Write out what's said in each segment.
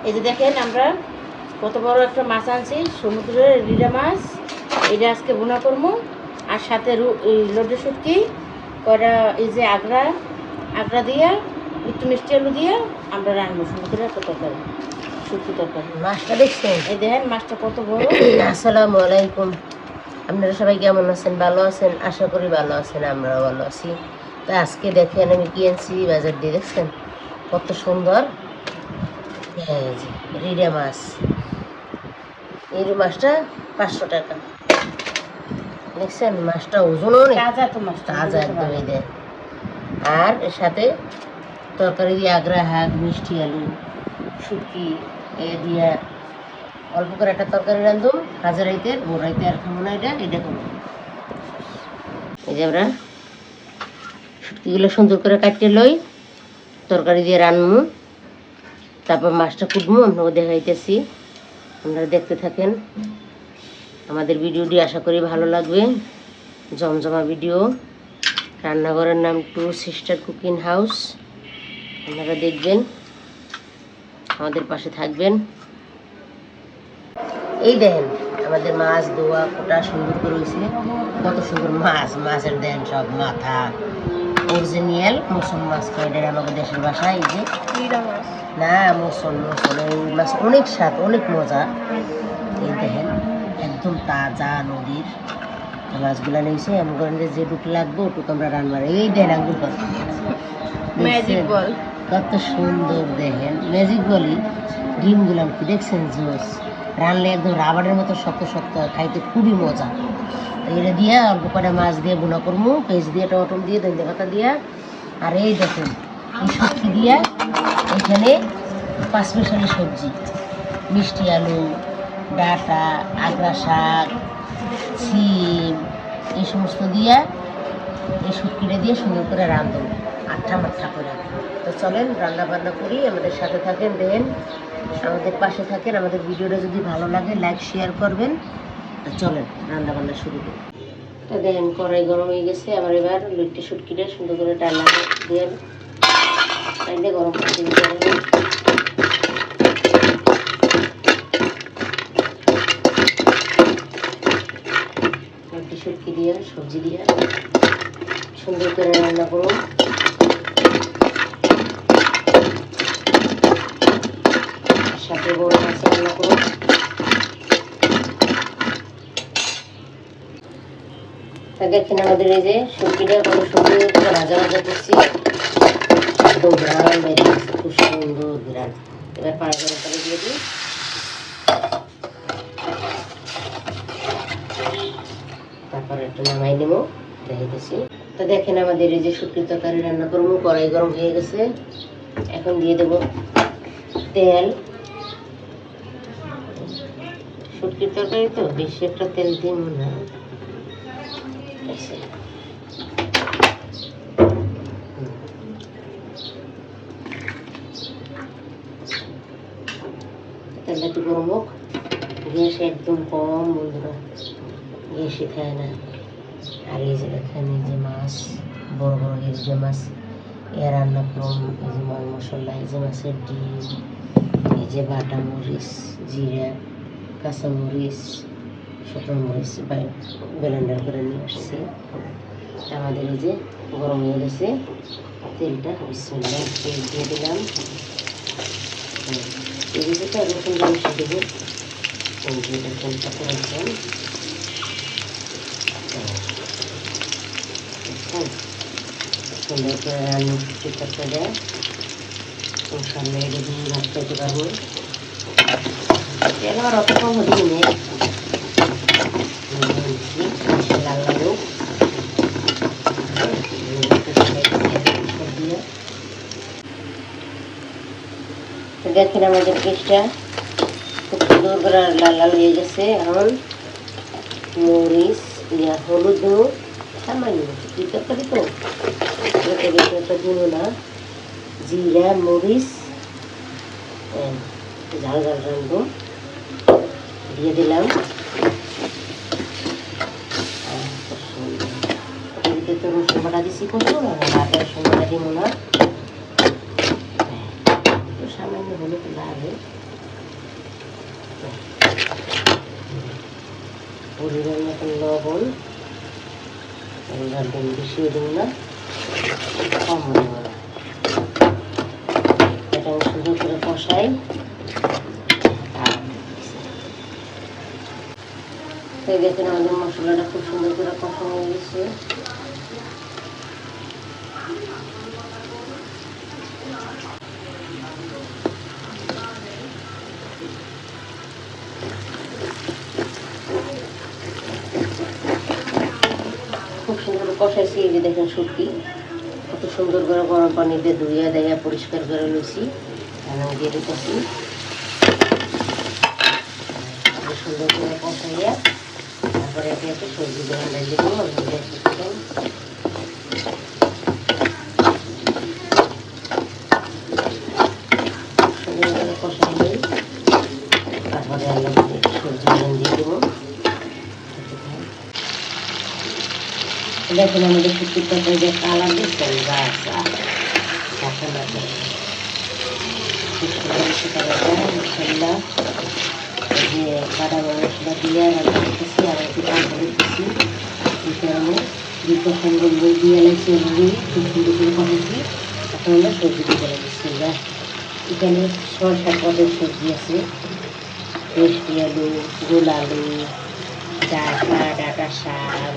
এই যে দেখেন আমরা কত বড় একটা মাছ আনছি, সমুদ্রের রিডা মাছ। এটা আজকে বোনা করবো, আর সাথে লোডে শুটকি কয়টা, এই যে আগড়া দিয়া একটু মিষ্টি আলু দিয়ে আমরা রান্না শুরু করে একটা তরকারি, শুটকি তরকারি। মাছটা দেখছেন? এই দেখেন মাছটা কত বড়। আসসালামু আলাইকুম। আপনারা সবাই কেমন আছেন? ভালো আছেন? আশা করি ভালো আছেন, আমরাও ভালো আছি। তো আজকে দেখেন আমি কি আনছি বাজার দিয়ে, দেখছেন কত সুন্দর রিডা মাছ। এই মাছটা 500 টাকা। দেখছেন মাছটা ওজন অনেক তাজা, তো মাছ তাজা একদম। এই দেয় আর এর সাথে তরকারি দিয়ে আগড়া শাক, মিষ্টি আলু, শুটকি এ দিয়ে অল্প করে একটা তরকারি রাঁধুম। হাজার রাইতে ভোর রাইতে আর খাবো না, এটা করবো। এই যে আমরা শুটকিগুলো সুন্দর করে কাটতে লই, তরকারি দিয়ে রান্নু, তারপর মাছটা কুটবো, আপনাকে দেখাইতেছি। আপনারা দেখতে থাকেন আমাদের ভিডিওটি, আশা করি ভালো লাগবে। জমজমা ভিডিও। রান্নাঘরের নাম টু সিস্টার কুকিং হাউস। আপনারা দেখবেন, আমাদের পাশে থাকবেন। এই দেখেন আমাদের মাছ ধোয়া কোটা সুন্দর করে হয়েছে, কত সুন্দর মাছ। মাছের দেন সব মাথা অরিজিনাল মুসল মাছ তো, এটা আমাদের দেশের ভাষায়। এই যে না মুসল এই মাছ অনেক স্বাদ, অনেক মজা। এই দেখেন একদম তাজা নদীর মাছগুলো নিয়েছে। এমন করেন যে টুক লাগবে ওটুক আমরা রান্নার। এই দেখেন আঙ্গুর কত ম্যাজিক বল, কত সুন্দর। দেখেন ম্যাজিক বলি, ডিমগুলো কি দেখছেন? জোস রানলে একদম রাবারের মতো শক্ত শক্ত, খাইতে খুবই মজা। এটা দিয়ে অল্প কটা মাছ দিয়ে বোনা করবো, পেঁয়াজ দিয়ে, টমেটো দিয়ে, ধনিয়া পাতা দিয়ে। আর এই দেখুন এই সবজি দিয়ে এখানে 5 মিশালি সবজি, মিষ্টি আলু, ডাঁটা, আগড়া শাক, সিম, এই সমস্ত দিয়ে এই শুটকিটা দিয়ে সুন্দর করে রাঁধুন আঠা মাঠা করে। তো চলেন রান্না বান্না করি, আমাদের সাথে থাকেন, দেন আমাদের পাশে থাকেন। আমাদের ভিডিওটা যদি ভালো লাগে লাইক শেয়ার করবেন। তো চলেন রান্না বান্না শুরু করি। তো দেখেন কড়াই গরম হয়ে গেছে। আবার এবার লুটটি শুটকিটা সুন্দর করে ডালা দিয়ে গরম করে দিতে হবে। লুটটি শুটকি দিয়ে সবজি দিয়ে সুন্দর করে রান্না করুন। সাথে বড় মাছ রান্না করুন। দেখেন আমাদের এই যে সবজিটা কত সুন্দর করে ভাজা ভাজা করছি, একদম ঘ্রাণ বেড়ে গেছে, খুব সুন্দর ঘ্রাণ। এবার পাড়া গরম করে দিয়ে দিই, তারপরে একটু নামাই নেবো, দেখাইতেছি। তো দেখেন আমাদের এই যে শুটকির তরকারি রান্না করবো, কড়াই গরম হয়ে গেছে। এখন দিয়ে দেবো তেল। শুটকির তরকারি তো বেশি একটা তেল দিব না। তেলটা একটু গরম হোক, গ্যাস একদম কম বন্ধুরা, গ্যাসই খায় না। আর এই যে দেখেন এই যে মাছ, বড় বড় এই যে মাছ এ রান্না করুন। এই যে মাল মশলা, এই যে মাছের ডিম, এই যে বাটা মরিচ, জিরা, কাঁচামরিচ, শুকনো মরিচ ব্লেন্ডার করে নিয়ে আসছি। আমাদের এই যে গরম হয়ে গেছে তেলটা, বিসমিল্লাহ তেল দিয়ে দিলাম। এই যে তো রসুন মিশিয়ে দেবো, তেলটা করে দিলাম। সুন্দর করে রান্না করতে দেয়, সামনে এটা দিয়ে ভাত খাইতে পারবো। তেল আবার অত কম হতে নিয়ে লাল লালু দেখেন আমাদের পেঁয়াজটা খুব সুন্দর করে লাল লাল হয়ে গেছে। এখন মরিচ হলুদ সামান্য কি তরকারি তো বেশি একটা দিব না, জিরা মরিচ ঝাল ঝাল রাখবো দিয়ে দিলাম। তো রসুন বাটা দিচ্ছি প্রচুর, আদা রসুন বাটা দিব না, সামান্য হলুদ লাগে। পরিমাণ মতন লবণ, একদম বেশিও দেব না, কম দেব না। এটা আমি সুন্দর করে কষাই। তো দেখেন আমাদের মশলাটা খুব সুন্দর করে কষানো হয়ে গেছে। খুব সুন্দর কষাইছি। এই যে দেখেন শুটকি কত সুন্দর করে গরম পানিতে ধুইয়া দেয়া পরিষ্কার করে লুছি, আমি দিয়ে দিতেছি। সুন্দর করে কষাইয়া তারপরে একে একে সবজি দিয়ে ডাইলে দেবো। সুন্দর করে কষাই নিই, তারপরে আলু সবজি দিয়ে দেবো। দেখুন আমাদের শুটকির তরকারি যে কালার দিচ্ছেন গাছ মশলা যে বাটা মশলা দিয়ে রান্না করতেছি, আর একটু পাল্টা দিতেছি। আমি দুটো সুন্দর দিয়ে লাগছি, খুব সুন্দর করে করেছি। এখন আমরা সবজি দিয়ে লাগছি। এখানে 6-7 পদের সবজি আছে, মিষ্টি আলু, গোল আলু, ডাঁটা শাক,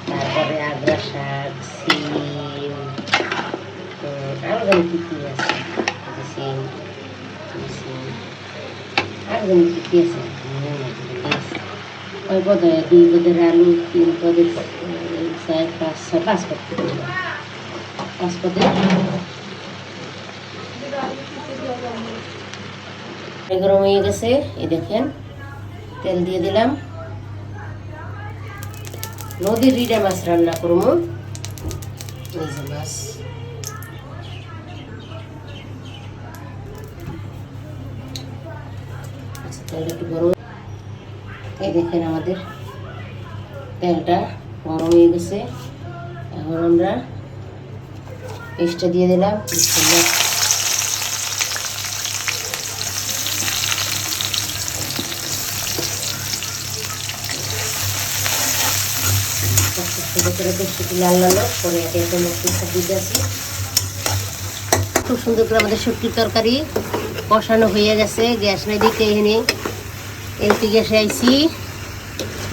তারপরে আগ্রা শাক, সিম, আরও যেন কী কী আছে, সিম আরও যেন কী কী আছে, ওই পদে 2 পদের আলু, 3 পদের 4, 5, 6, 5 পদের গরম হয়ে গেছে। এই দেখেন তেল দিয়ে দিলাম। নদীর রিডা মাছ রান্না করবো। এই যে মাছ, আচ্ছা তেলটা একটু গরম। এই দেখেন আমাদের তেলটা গরম হয়ে গেছে। এখন আমরা পেস্টটা দিয়ে দিলাম। খুব সুন্দর করে আমাদের শুটকির তরকারি কষানো হয়ে গেছে। গ্যাস নাই দিকে এখানে এলপি গ্যাসে আইছি।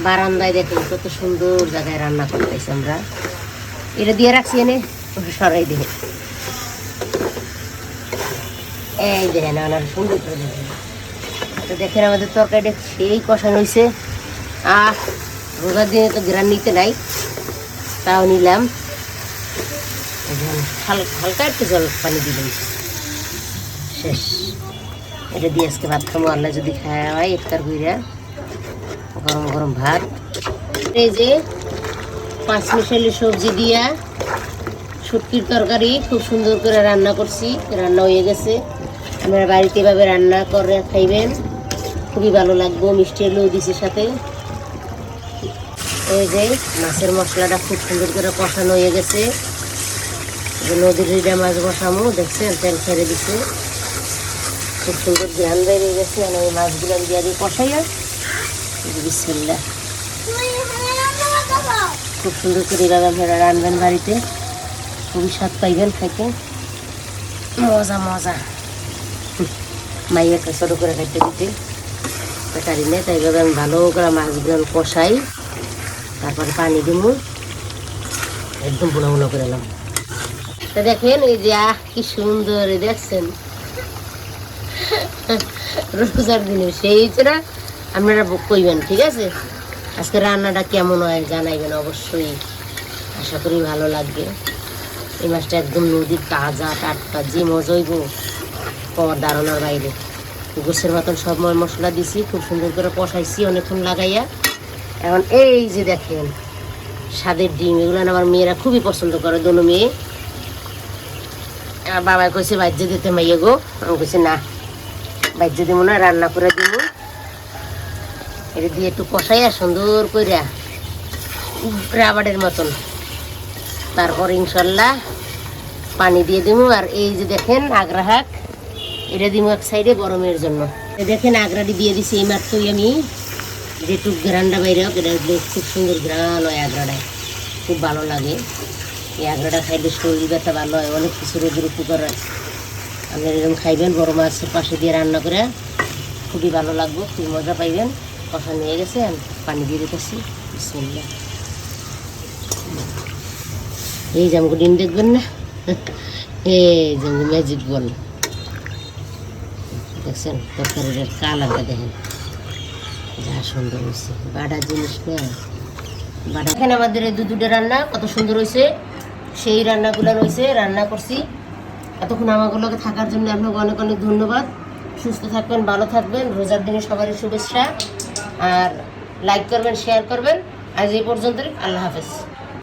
বারান্দায় দেখুন কত সুন্দর জায়গায় রান্না করতেছি আমরা। এটা দিয়ে রাখছি এনে সরাই দিয়ে। এই দেখেন আমার সুন্দর করে দেখেন। তো দেখেন আমাদের তরকারিটা সেই কষানো হয়েছে। রোজার দিনে তো গ্রান নিতে নাই, তাও নিলাম। হালকা একটু জল পানি দিলাম, শেষ। এটা দিয়ে আজকে ভাত খাবো, আল্লাহ যদি খাওয়া হয় ইফতার কইরা গরম গরম ভাত। এই যে 5 মিশালি সবজি দিয়া শুটকির তরকারি খুব সুন্দর করে রান্না করছি। রান্না হয়ে গেছে। আপনারা বাড়িতে এভাবে রান্না করে খাইবেন, খুবই ভালো লাগবে। মিষ্টি আলু দিছি সাথে। এই যে মাছের মশলাটা খুব সুন্দর করে কষানো হয়ে গেছে। নদীর রিডা মাছ বসামো, দেখছেন তেল ছেড়ে দিচ্ছে, খুব সুন্দর ধ্যান বেরিয়ে গেছে। আমি এই মাছগুলো দিয়ে দিয়ে কষাইয়া বিসমিল্লাহ। খুব সুন্দর করে এভাবে আপনারা রান্নাবেন বাড়িতে, খুবই স্বাদ পাইবেন খাইতে, মজা মজা। মাইয়াকে ছোটো করে খাইতে দিতে তরকারি নেই, তাই এইভাবে আমি ভালো করে মাছগুলো কষাই, তারপরে পানি দিব, একদম বুনা বুনা করে এলাম। তা দেখেন এই যে কি সুন্দর দেখছেন রোজার দিনে সেই ছাড়া আপনারা কইবেন। ঠিক আছে, আজকে রান্নাটা কেমন হয় জানাইবেন অবশ্যই, আশা করি ভালো লাগবে। এই মাছটা একদম নদীর তাজা টাটকা, যে মজা হইব পাওয়ার ধারণার বাইরে। গোছের মতন সব মশলা দিছি, খুব সুন্দর করে কষাইছি অনেকক্ষণ লাগাইয়া। এখন এই যে দেখেন স্বাদের ডিম, এগুলো আমার মেয়েরা খুবই পছন্দ করে, দোনো মেয়ে। আর বাবা কইছে বাজ্যে দিতে মাইয়ে গো, আমি কইছি না বাজ্যে দিব না, রান্না করে দিব। এটা দিয়ে একটু কষাইয়া সুন্দর কইরা রাবারের মতন, তারপর ইনশাল্লাহ পানি দিয়ে দিব। আর এই যে দেখেন আগ্রা শাক, এটা দিব এক সাইডে গরমের জন্য। দেখেন আগ্রাটি দিয়ে দিছি এই মাত্রই আমি। যেটুক গ্রানটা বাইরে হোক, এটা খুব সুন্দর গ্রান হয় আগ্রাটায়, খুব ভালো লাগে। এই আগ্রাটা খাইলে শরীর ব্যথা ভালো হয়, অনেক কিছু রোগের উপকার হয়। আপনারা এরকম খাইবেন, বড় মাছের পাশে দিয়ে রান্না করে, খুবই ভালো লাগবে, খুব মজা পাইবেন। কষা নিয়ে গেছে, আমি পানি দিয়ে দিতেছি। বিসমিল্লাহ। এই যে আমাকে ডিম দেখবেন না, এই যে ম্যাজিক বল দেখছেন, তরকারিটার কালারটা দেখেন যা সুন্দর হয়েছে, বাটা জিনিস না বাটা। এখানে আমাদের এই দুটো রান্না কত সুন্দর হয়েছে, সেই রান্নাগুলো রয়েছে, রান্না করছি। এতক্ষণ আমাগুলোকে থাকার জন্য আপনাকে অনেক অনেক ধন্যবাদ। সুস্থ থাকবেন, ভালো থাকবেন, রোজার দিনে সবারই শুভেচ্ছা। আর লাইক করবেন, শেয়ার করবেন। আজ এই পর্যন্তই, আল্লাহ হাফেজ।